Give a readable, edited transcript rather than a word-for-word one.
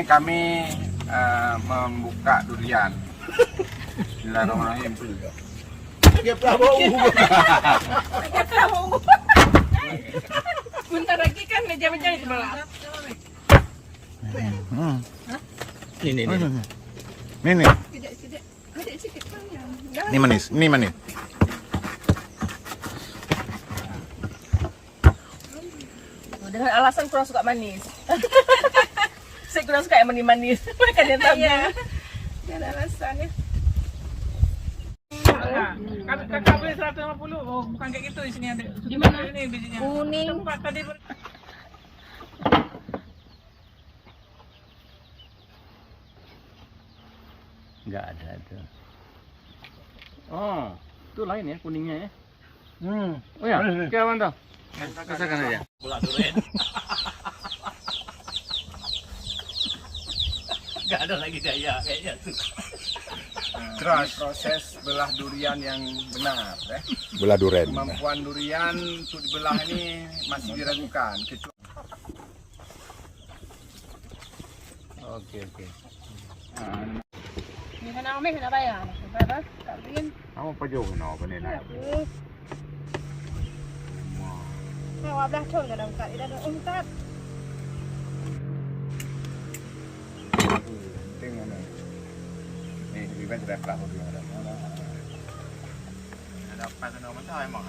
kami membuka durian. Bismillahirrahmanirrahim. Dia Prabowo. Bentar lagi kan meja-meja di sebelah. Ini. Ini. Sedikit sayang. Ini manis. Ini manis. Dengan alasan kurang suka manis. Saya kurang suka yang manis-manis. Makanya tahu. Iya. Ada alasannya. Kakak beli 150. Oh, bukan kayak gitu di sini ada. Di mana? Ini bijinya. Kuning. Tempat tadi. Enggak ada itu. Oh, itu lain ya kuningnya ya. Oh ya, kawan tuh. Rasakan aja. Bola durian. Gak ada lagi daya kayaknya tuh. Proses belah durian yang benar, Belah durian. Kemampuan durian untuk dibelah ini masih diragukan. Oke. Ini kan kami kenapa ya? Kenapa? Kalian. Kamu pajau kenapa nih? Nah, wablah cong ada angkat. Ini ada angkat. Tengok nih. Nih, Iban sudah pernah dulu ada. Ada apa nama tahu emang?